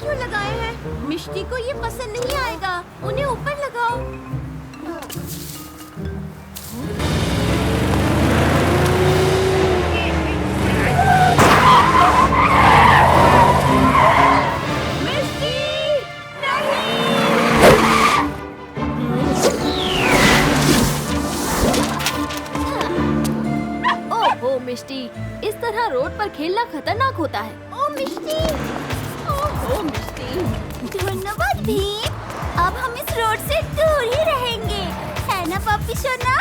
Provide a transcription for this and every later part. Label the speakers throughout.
Speaker 1: क्यों लगाए हैं? मिष्टी को ये पसंद नहीं आएगा। उन्हें ऊपर लगाओ।
Speaker 2: मिष्टी, इस तरह रोड पर खेलना खतरनाक होता है।
Speaker 1: ओ मिष्टी,
Speaker 2: ओह मिष्टी।
Speaker 1: धन्यवाद भीम। अब हम इस रोड से दूर ही रहेंगे, है ना पापी सोना?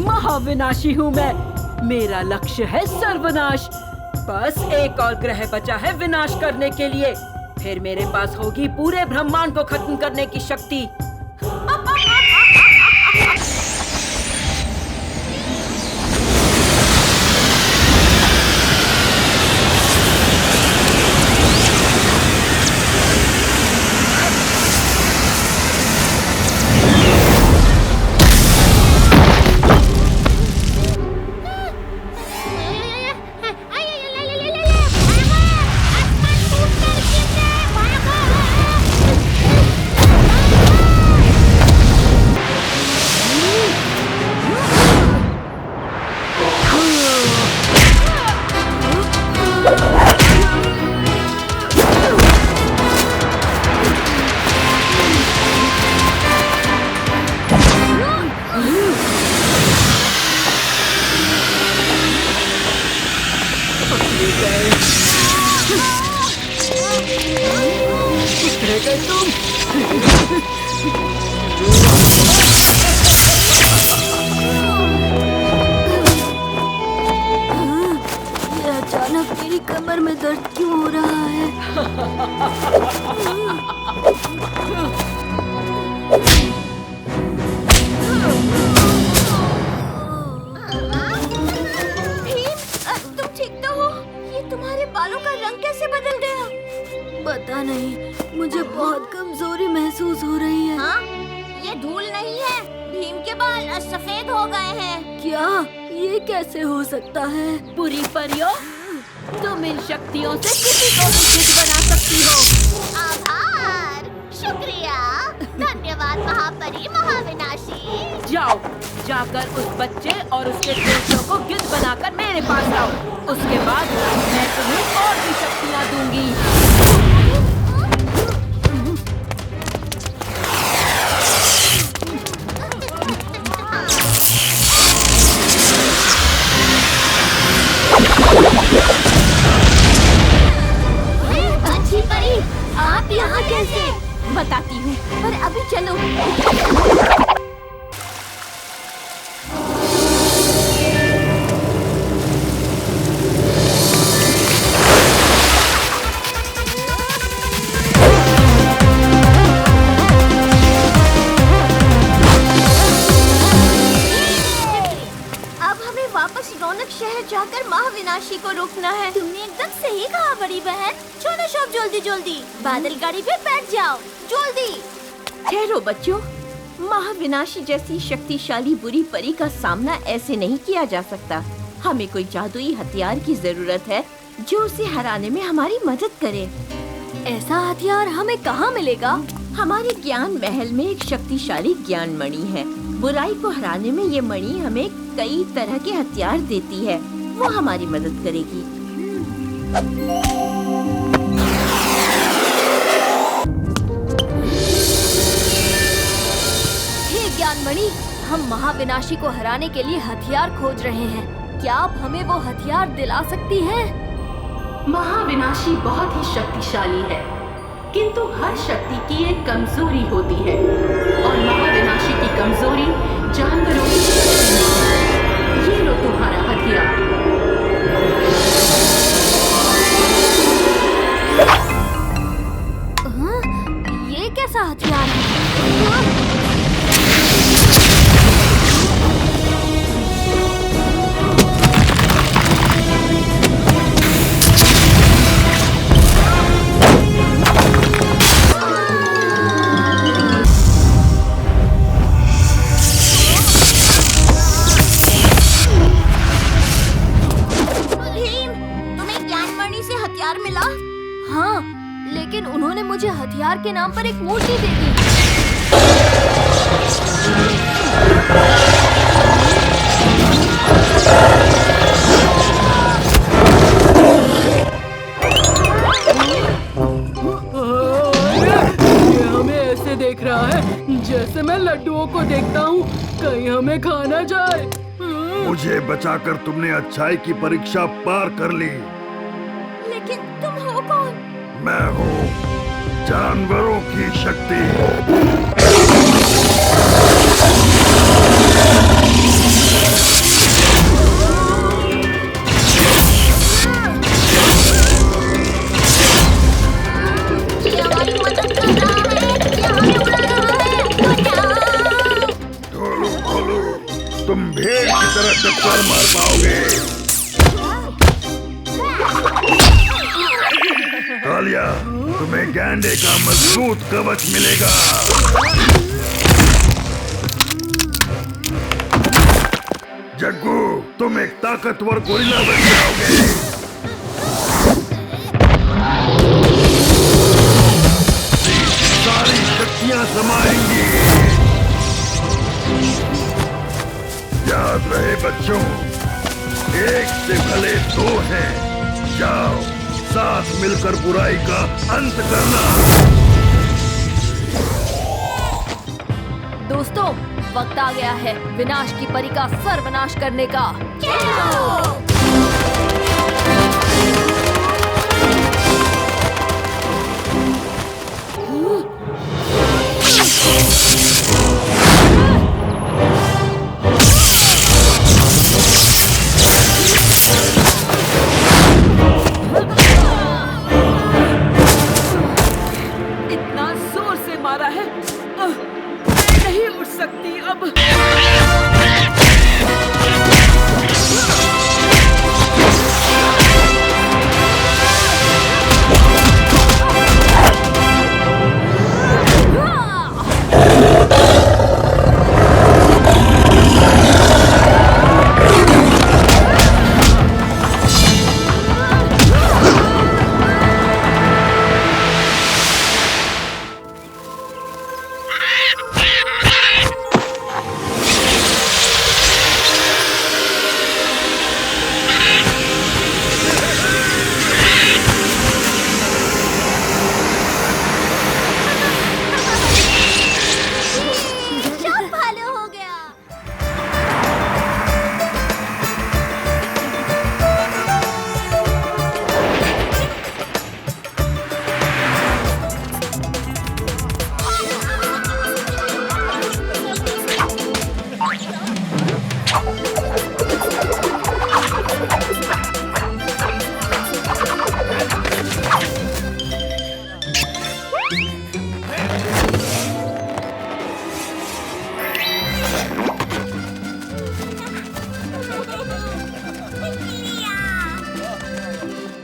Speaker 3: महाविनाशी हूँ मैं। मेरा लक्ष्य है सर्वनाश। बस एक और ग्रह बचा है विनाश करने के लिए। फिर मेरे पास होगी पूरे ब्रह्मांड को खत्म करने की शक्ति।
Speaker 2: अचानक मेरी कमर में दर्द क्यों हो रहा है?
Speaker 1: भीम, तुम ठीक तो हो? ये तुम्हारे बालों का रंग कैसे बदल गया?
Speaker 2: पता नहीं, मुझे बहुत कमजोरी महसूस हो रही है।
Speaker 1: हाँ? ये धूल नहीं है, भीम के बाल सफेद हो गए हैं।
Speaker 2: क्या? ये कैसे हो सकता है?
Speaker 3: बुरी परियों, तुम इन शक्तियों से किसी को भी जिद बना सकती हो।
Speaker 1: आभार, शुक्रिया, धन्यवाद महापरी महाविनाशी।
Speaker 3: जाओ, जाकर उस बच्चे और उसके दोस्तों को गिद्ध बनाकर मेरे पास लाओ। उसके बाद मैं तुम्हें और भी शक्तियाँ दूंगी।
Speaker 1: अच्छी परी, आप यहाँ कैसे? बताती हूँ, पर अभी चलो। अब हमें वापस रौनक शहर जाकर महाविनाशी को रोकना है। तुमने एकदम सही कहा बड़ी बहन। चलो सब जल्दी जल्दी बादल गाड़ी पे बैठ जाओ, जल्दी। ठहरो बच्चों, महाविनाशी जैसी शक्तिशाली बुरी परी का सामना ऐसे नहीं किया जा सकता। हमें कोई जादुई हथियार की जरूरत है जो उसे हराने में हमारी मदद करे।
Speaker 2: ऐसा हथियार हमें कहाँ मिलेगा?
Speaker 1: हमारे ज्ञान महल में एक शक्तिशाली ज्ञान मणि है। बुराई को हराने में ये मणि हमें कई तरह के हथियार देती है। वो हमारी मदद करेगी।
Speaker 2: हे ज्ञानमणि, हम महाविनाशी को हराने के लिए हथियार खोज रहे हैं। क्या आप हमें वो हथियार दिला सकती हैं?
Speaker 4: महाविनाशी बहुत ही शक्तिशाली है, किंतु हर शक्ति की एक कमजोरी होती है और महाविनाशी की कमजोरी जानवरों की शक्ति में है। ये लो तुम्हारा हथियार।
Speaker 2: हाँ? ये कैसा हथियार है? मुझे हथियार के नाम पर एक मूर्ति दे दी।
Speaker 5: ये हमें ऐसे देख रहा है जैसे मैं लड्डुओं को देखता हूँ, कहीं हमें खा ना जाए।
Speaker 6: मुझे बचाकर तुमने अच्छाई की परीक्षा पार कर ली।
Speaker 1: लेकिन तुम हो कौन?
Speaker 6: मैं हूँ जानवरों की शक्ति।
Speaker 1: ये हमारी मदद कर रहा है, ये हमें उड़ा रहा है। बचाओ!
Speaker 6: ढोलू ढोलू, तुम भेड़ की तरह टक्कर मार पाओगे। कालिया, तुम्हें गैंडे का मजबूत कवच मिलेगा। जग्गू, तुम एक ताकतवर गोरिल्ला बन जाओगे। सारी शक्तियां समाएंगी। याद रहे बच्चों, एक से भले दो हैं। जाओ, साथ मिलकर बुराई का अंत करना।
Speaker 2: दोस्तों, वक्त आ गया है विनाश की परी का सर्वनाश करने का।
Speaker 3: इतना जोर से मारा है, मैं नहीं उठ सकती अब।
Speaker 1: सब भालो हो गया।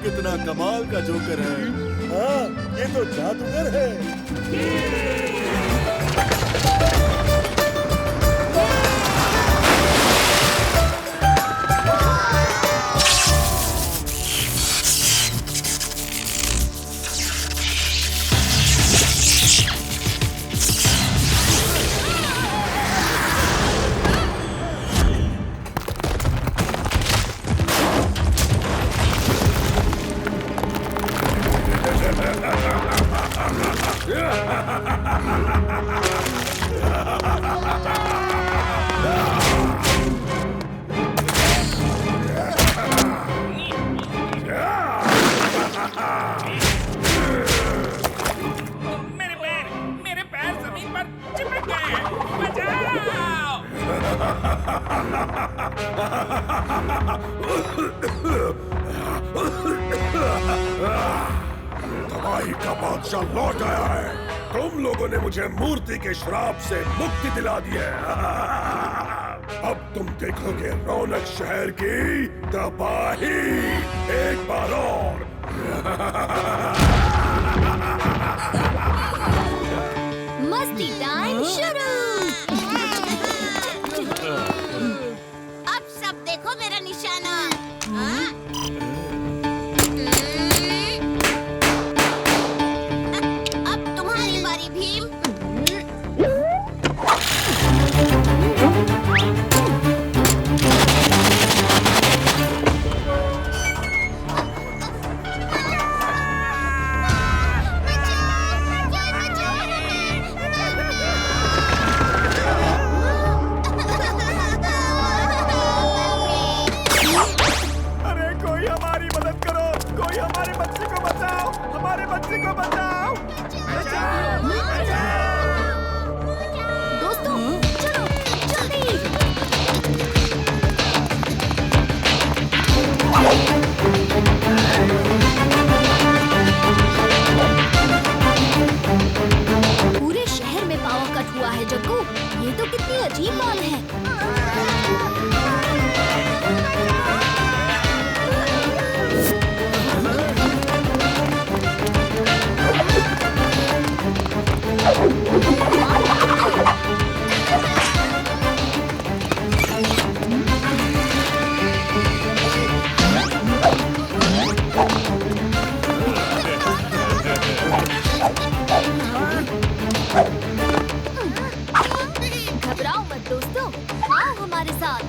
Speaker 7: कितना कमाल का जोकर है। हाँ, ये तो जादूगर है।
Speaker 8: मेरे पैर जमीन पर चिपक गए हैं। बचाओ!
Speaker 6: तबाही का बादशाह लौट आया है। तुम लोगों ने मुझे मूर्ति के श्राप से मुक्ति दिला दी है। अब तुम देखोगे रौनक शहर की तबाही एक बार और।
Speaker 1: मस्ती टाइम शुरू। अब सब देखो मेरा निशाना। हाँ?
Speaker 2: हमारे साथ।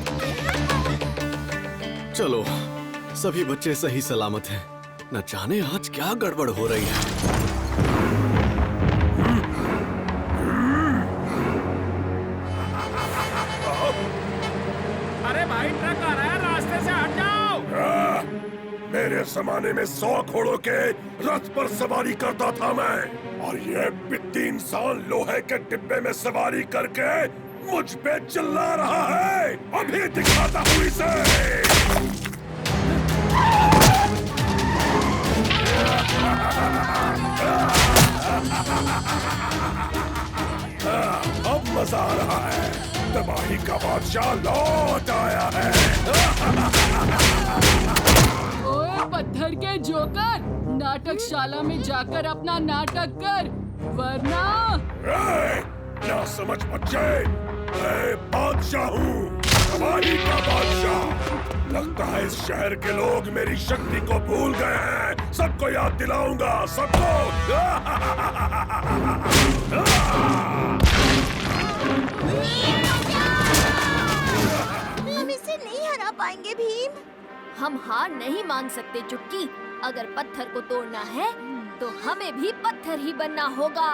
Speaker 9: चलो, सभी बच्चे सही सलामत हैं। न जाने आज क्या गड़बड़ हो रही है।
Speaker 8: अरे भाई ट्रक आ रहा है, रास्ते से हट जाओ।
Speaker 6: मेरे जमाने में 100 घोड़ों के रथ पर सवारी करता था मैं, और ये पित्ती इंसान लोहे के डिब्बे में सवारी करके मुझ पे चिल्ला रहा है। अभी दिखाता हूँ इसे। अब मजा आ रहा है। तबाही का बादशाह लौट आया है।
Speaker 5: ओए पत्थर के जोकर, नाटकशाला में जाकर अपना नाटक कर, वरना
Speaker 6: ना समझ बच्चे, मैं बादशाह हूँ, तबाही का बादशाह। लगता है इस शहर के लोग मेरी शक्ति को भूल गए हैं। सबको याद दिलाऊंगा, सबको।
Speaker 1: हम इसे नहीं हरा पाएंगे भीम।
Speaker 2: हम हार नहीं मान सकते चुटकी। अगर पत्थर को तोड़ना है तो हमें भी पत्थर ही बनना होगा।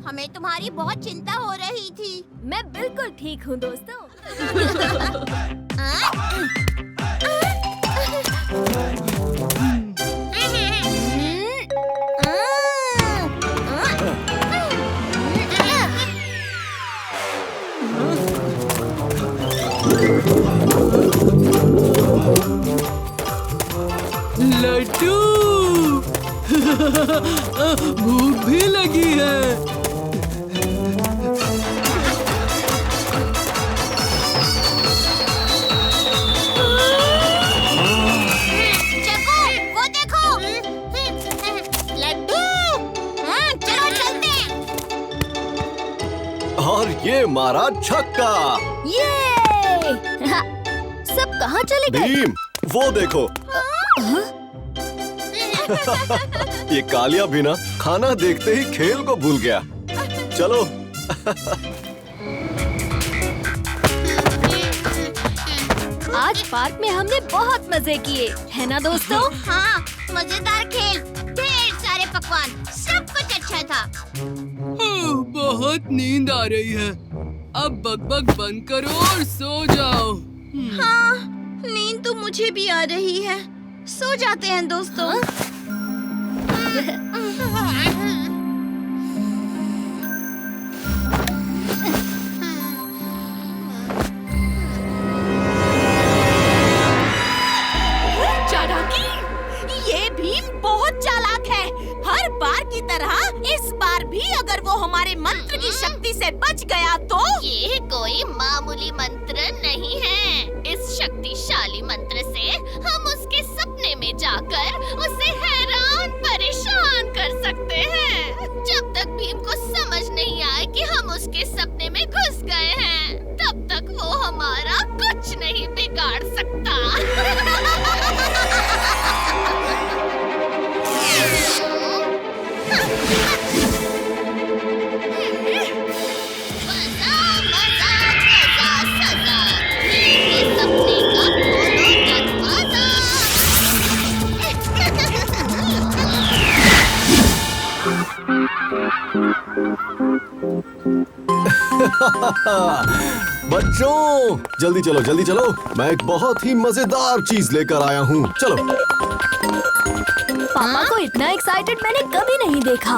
Speaker 1: हमें तुम्हारी बहुत चिंता हो रही थी।
Speaker 2: मैं बिल्कुल ठीक हूँ दोस्तों।
Speaker 5: लड्डू भूख भी लगी है।
Speaker 1: वो देखो, लड्डू। चलो चलते हैं।
Speaker 9: और ये मारा छक्का।
Speaker 2: ये सब कहाँ चले गए?
Speaker 9: भीम, वो देखो। ये कालिया भी ना खाना देखते ही खेल को भूल गया। चलो।
Speaker 2: आज पार्क में हमने बहुत मजे किए, है ना दोस्तों?
Speaker 1: हाँ, मजेदार खेल, ढेर सारे पकवान, सब कुछ अच्छा था।
Speaker 5: बहुत नींद आ रही है। अब बकबक बंद करो और सो जाओ।
Speaker 1: हाँ, नींद तो मुझे भी आ रही है। सो जाते हैं दोस्तों।
Speaker 10: चालाकी, ये भीम बहुत चालाक है। हर बार की तरह इस बार भी अगर वो हमारे मंत्र की शक्ति से बच गया तो
Speaker 1: ये कोई मामूली मंत्र नहीं है। इस शक्तिशाली मंत्र से हम उसके सपने में जाकर उसे हैरान परेशान कर सकते हैं। जब तक भीम को समझ नहीं आए कि हम उसके सपने में घुस गए हैं, तब तक वो हमारा कुछ नहीं बिगाड़ सकता।
Speaker 9: बच्चों, जल्दी चलो, जल्दी चलो। मैं एक बहुत ही मजेदार चीज लेकर आया हूँ। चलो।
Speaker 2: पापा को इतना एक्साइटेड मैंने कभी नहीं देखा।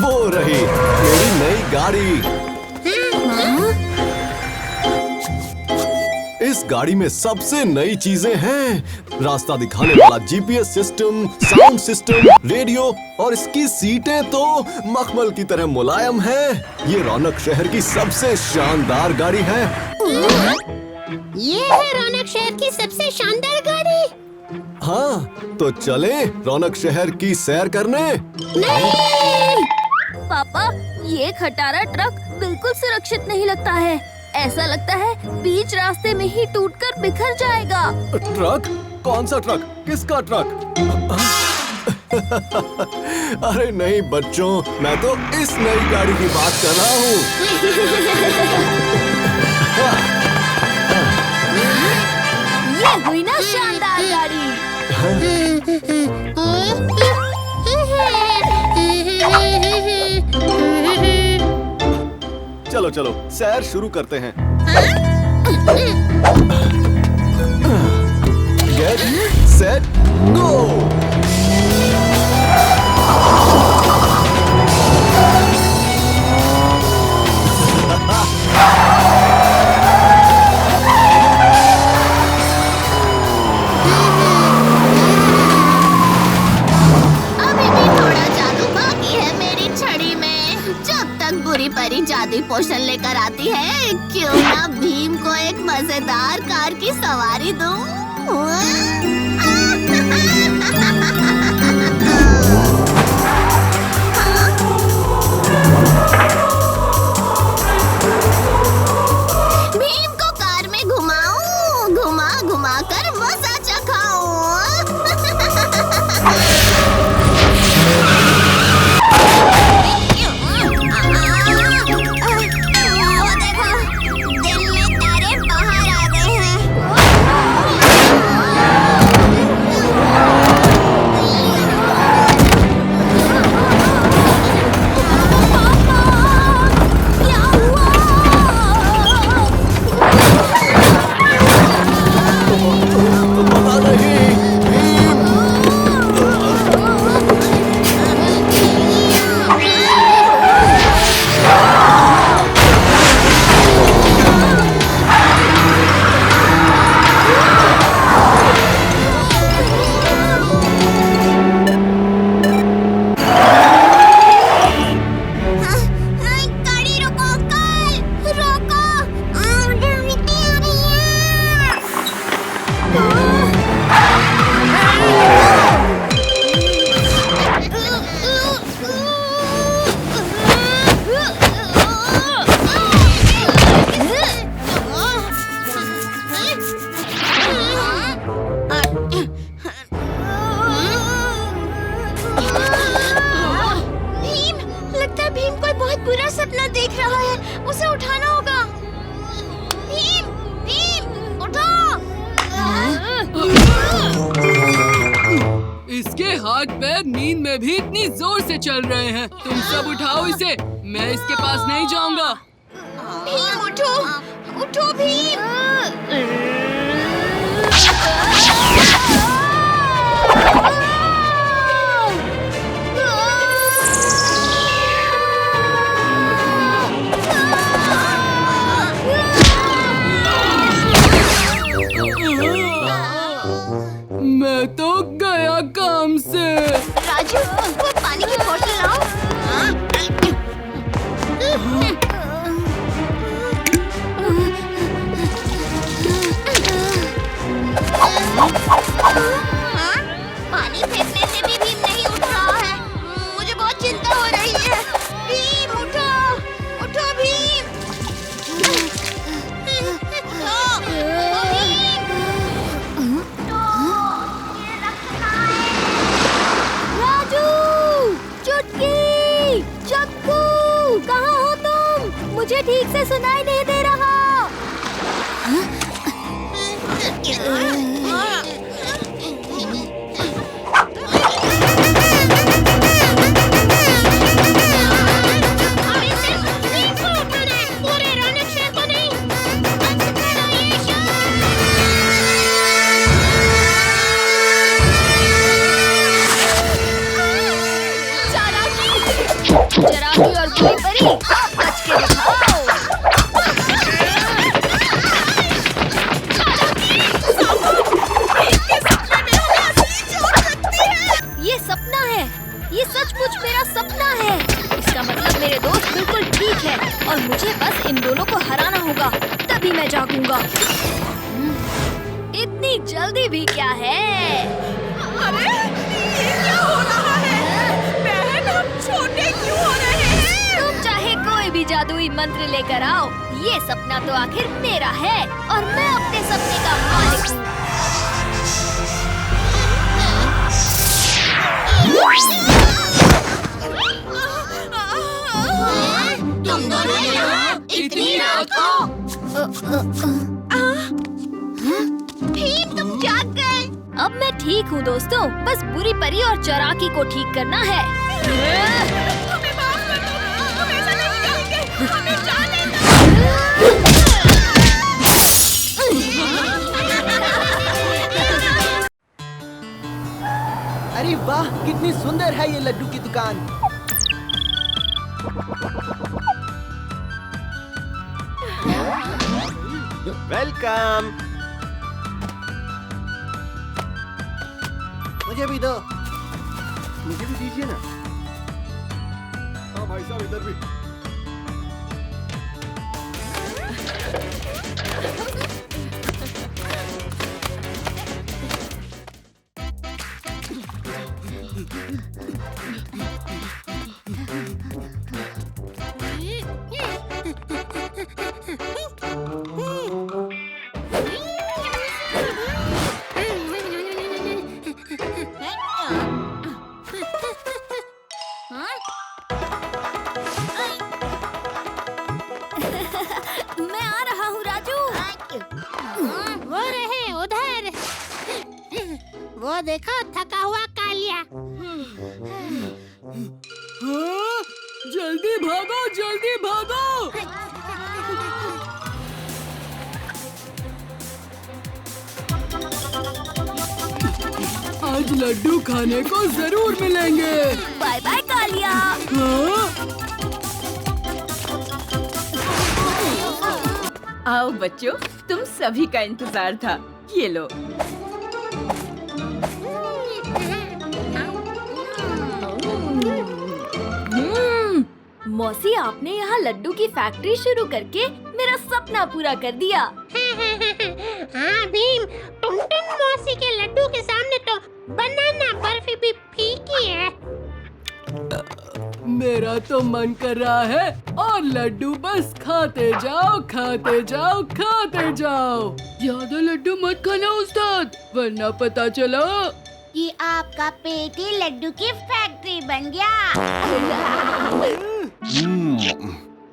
Speaker 9: वो रही मेरी नई गाड़ी। इस गाड़ी में सबसे नई चीजें हैं। रास्ता दिखाने वाला GPS system, sound system, radio और इसकी सीटें तो मखमल की तरह मुलायम हैं। ये रौनक शहर की सबसे शानदार गाड़ी है।
Speaker 1: ये है रौनक शहर की सबसे शानदार गाड़ी।
Speaker 9: हाँ, तो चले रौनक शहर की सैर करने।
Speaker 2: नहीं! पापा, ये खटारा ट्रक बिल्कुल सुरक्षित नहीं लगता है। ऐसा लगता है बीच रास्ते में ही टूटकर बिखर जाएगा।
Speaker 9: ट्रक? कौन सा ट्रक? किसका ट्रक? अरे नहीं बच्चों, मैं तो इस नई गाड़ी की बात कर रहा हूँ।
Speaker 2: ये हुई ना शानदार गाड़ी।
Speaker 9: चलो चलो सैर शुरू करते हैं। Get set go.
Speaker 1: परी जादुई पोषण लेकर आती है, क्यों ना भीम को एक मजेदार कार की सवारी दूं? भीम को कार में घुमाऊं, घुमा घुमा कर मजा चखाऊं।
Speaker 5: इसके हाथ पैर नींद में भी इतनी जोर से चल रहे हैं। तुम सब उठाओ इसे, मैं इसके पास नहीं जाऊंगा।
Speaker 1: भीम उठो, उठो भीम।
Speaker 5: मैं तो गया काम से।
Speaker 1: राजू, वो पानी की बोतल लाओ। पानी फेंकने से भी भीम नहीं उठ रहा है। मुझे बहुत चिंता हो रही है। भीम उठो, उठो भीम।
Speaker 2: मुझे ठीक से सुनाई नहीं दे रहा। चरागी और बुरी परी, बच के दिखाओ। तभी मैं जागूंगा। इतनी जल्दी भी क्या है?
Speaker 10: अरे ये क्या हो रहा है? बहन, हम छोटे क्यों हो रहे हैं?
Speaker 2: तुम चाहे कोई भी जादुई मंत्र लेकर आओ, ये सपना तो आखिर मेरा है और मैं अपने सपने का मालिक हूँ।
Speaker 10: तुम दोनों यहाँ इतनी रात को?
Speaker 1: भीम, तुम जाग गए।
Speaker 2: अब मैं ठीक हूँ दोस्तों, बस बुरी परी और चराकी को ठीक करना है।
Speaker 10: हमें माफ कर दो, हम ऐसा नहीं करेंगे, हमें जाने दो।
Speaker 11: अरे वाह, कितनी सुंदर है ये लड्डू की दुकान।
Speaker 7: वेलकम।
Speaker 11: मुझे भी दो।
Speaker 7: मुझे भी दीजिए ना। हाँ भाई साहब, इधर भी।
Speaker 2: मैं आ रहा हूँ राजू।
Speaker 1: वो रहे उधर। वो देखो, थका हुआ कालिया।
Speaker 5: हाँ, जल्दी भागो, जल्दी भागो। आज लड्डू खाने को जरूर मिलेंगे।
Speaker 2: Bye bye Kaliya.
Speaker 5: हाँ?
Speaker 3: आओ बच्चों, तुम सभी का इंतजार था। ये लो।
Speaker 2: मौसी, आपने यहाँ लड्डू की फैक्ट्री शुरू करके मेरा सपना पूरा कर दिया।
Speaker 1: हाँ भीम, टुनटुन मौसी के लड्डू के सामने तो बनाना बर्फी भी फीकी है।
Speaker 5: मेरा तो मन कर रहा है और लड्डू बस खाते जाओ, खाते जाओ, खाते जाओ। ज्यादा लड्डू मत खाना उस्ताद, वरना पता चला
Speaker 1: कि आपका पेट ही लड्डू की फैक्ट्री बन गया।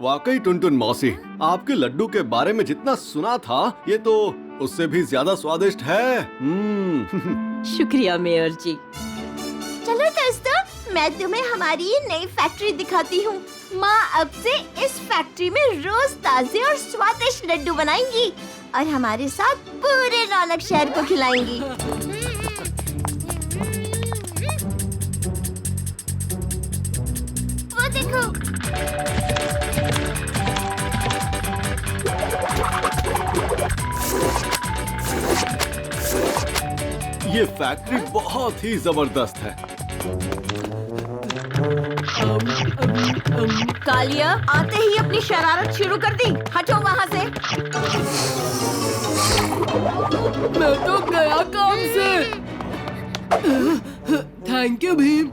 Speaker 9: वाकई टुनटुन मौसी, आपके लड्डू के बारे में जितना सुना था, ये तो उससे भी ज्यादा स्वादिष्ट है।
Speaker 3: शुक्रिया मेयर जी।
Speaker 1: चलो दोस्तों, मैं तुम्हें हमारी ये नई फैक्ट्री दिखाती हूँ। माँ अब से इस फैक्ट्री में रोज ताजे और स्वादिष्ट लड्डू बनाएंगी और हमारे साथ पूरे रौनक शहर को खिलाएंगी। वो देखो।
Speaker 9: ये फैक्ट्री बहुत ही जबरदस्त है।
Speaker 1: कालिया आते ही अपनी शरारत शुरू कर दी। हटो वहाँ से।
Speaker 5: मैं तो गया काम से। Thank you Bhim.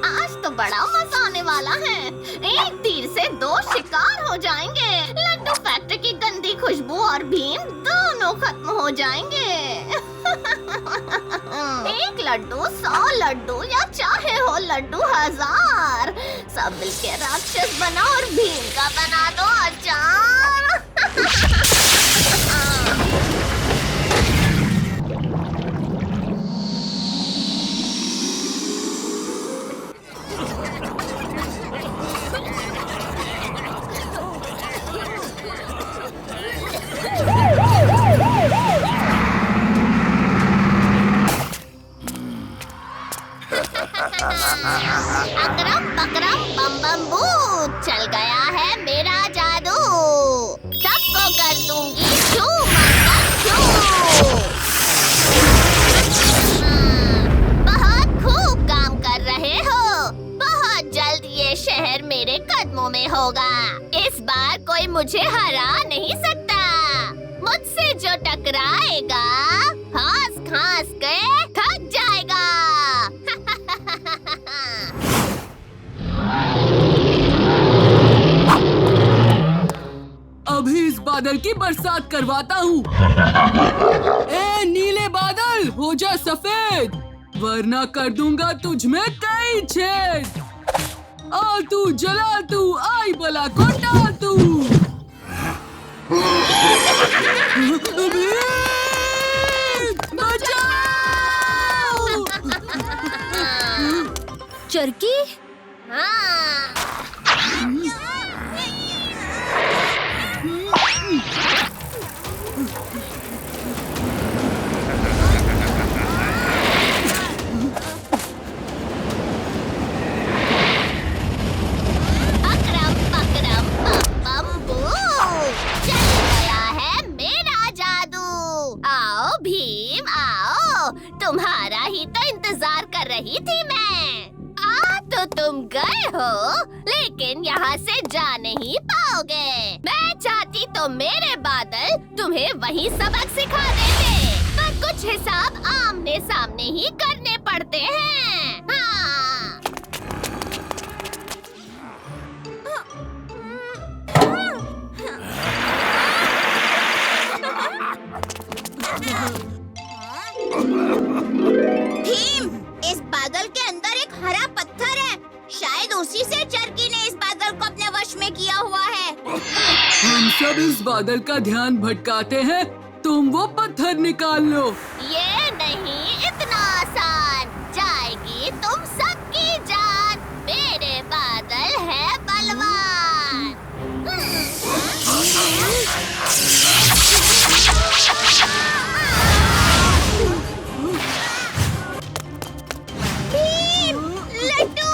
Speaker 10: आज तो बड़ा मजा आने वाला है। एक तीर से दो शिकार हो जाएंगे। लड्डू फैक्ट्री की गंदी खुशबू और भीम दोनों खत्म हो जाएंगे। एक लड्डू 100 लड्डू या चाहे हो लड्डू 1000, सब मिलके राक्षस बना और भीम का बना दो अचार। अकरम बकरम बम बम बू, चल गया है मेरा जादू।
Speaker 1: शहर मेरे कदमों में होगा। इस बार कोई मुझे हरा नहीं सकता। मुझसे जो टकराएगा खास खास के थक जाएगा।
Speaker 5: अभी इस बादल की बरसात करवाता हूँ। ए नीले बादल, हो जा सफेद, वरना कर दूंगा तुझ में कई छेद। आ तू जला तू, आई बला को डाल तू। बचाओ!
Speaker 2: चरकी,
Speaker 1: अकरम पकरम पम बू, चल गया है मेरा जादू। आओ भीम आओ, तुम्हारा ही तो इंतजार कर रही थी मैं। आ तो तुम गए हो, लेकिन यहाँ से जा नहीं पाओगे। मैं चाहती तो मेरे बादल तुम्हें वही सबक सिखा देते, पर कुछ हिसाब आमने सामने ही करने पड़ते हैं। हाँ। भीम, इस बादल के अंदर एक हरा पत्थर है। शायद उसी से चरकी ने इस बादल को अपने वश में किया हुआ है।
Speaker 5: हम सब इस बादल का ध्यान भटकाते हैं, तुम वो पत्थर निकाल लो।
Speaker 1: ये नहीं इतना आसान, जाएगी तुम सबकी जान। मेरे बादल है बलवान। भीम, लड्डू।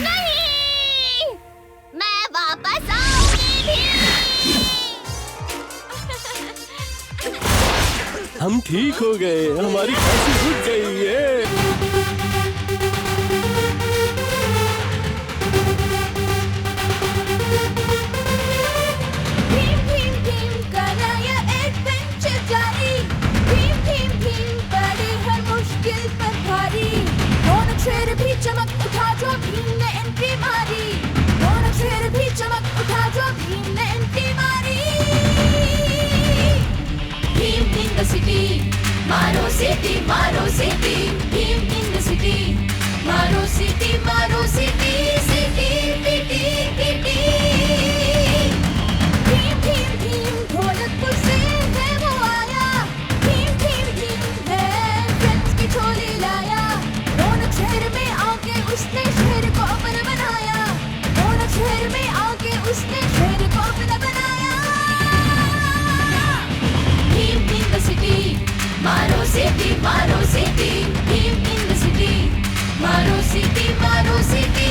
Speaker 1: नहीं, मैं वापस आऊंगी भी।
Speaker 7: हम ठीक हो गए, हमारी फांसी रुक गई है।
Speaker 2: भीम भीम भीम कराया एडवेंचर जारी। भीम भीम भीम पड़े हर मुश्किल पर भारी। रौनक शेर भी चमक उठा जो भीम ने एंट्री मारी। रौनक शेर भी चमक उठा जो भीम ने एंट्री मारी। भीम इन द सिटी, मारो सिटी, मारो city. Bhim in the city, मारो सिटी, मारो